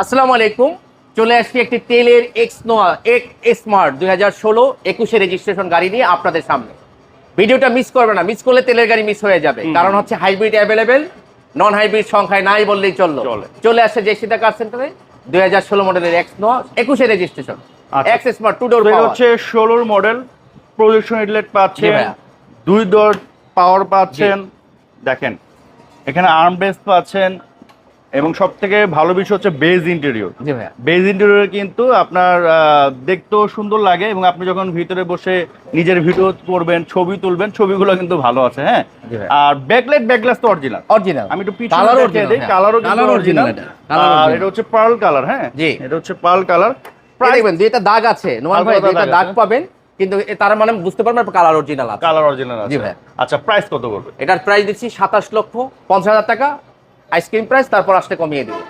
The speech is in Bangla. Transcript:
আসসালামু আলাইকুম। চলে আসছি একটি তেলের এক্সনোয়া স্মার্ট 2016-21 রেজিস্ট্রেশন গাড়ি নিয়ে আপনাদের সামনে। ভিডিওটা মিস করবে না, মিস করলে তেলের গাড়ি মিস হয়ে যাবে। কারণ হচ্ছে হাইব্রিড অ্যাভেলেবেল, নন হাইব্রিড সংখ্যায় নাই বললেই চলে আসছে জেসিতা কার সেন্টারে 2016 মডেলের এক্সনোয়া 21 রেজিস্ট্রেশন এক্স স্মার্ট 2 ডোর পাওয়ার হচ্ছে 16 মডেল, প্রজেকশন হেডলাইট পাচ্ছেন, 2 ডোর পাওয়ার পাচ্ছেন। দেখেন এখানে আর্মরেস্ট পাচ্ছেন এবং সবথেকে ভালো বিষয় হচ্ছে বেজ ইন্টেরিয়র। জি ভাইয়া, বেজ ইন্টেরিয়র কিন্তু আপনার দেখতেও সুন্দর লাগে এবং আপনি যখন ভিতরে বসে নিজের ভিডিও করবেন, ছবি তুলবেন, ছবিগুলো কিন্তু ভালো আছে। হ্যাঁ, আর ব্যাকলাইট তো অরিজিনাল। আমি একটু পিছনে দেখিয়ে দেই, কালারও কিন্তু অরিজিনাল। আর এটা হচ্ছে পার্ল কালার। হ্যাঁ জি, এটা হচ্ছে পার্ল কালার। প্রায় দেখবেন দুইটা দাগ আছে, নোমান ভাই দুইটা দাগ পাবেন, কিন্তু তার মানে বুঝতে পারবেন কালার অরিজিনাল আছে। কালার অরিজিনাল আছে। জি ভাই। আচ্ছা, প্রাইস কত করবে? এটার প্রাইস দিচ্ছি 27,50,000 টাকা, আইসক্রিম প্রাইস, তারপর আসতে কমিয়ে দিই।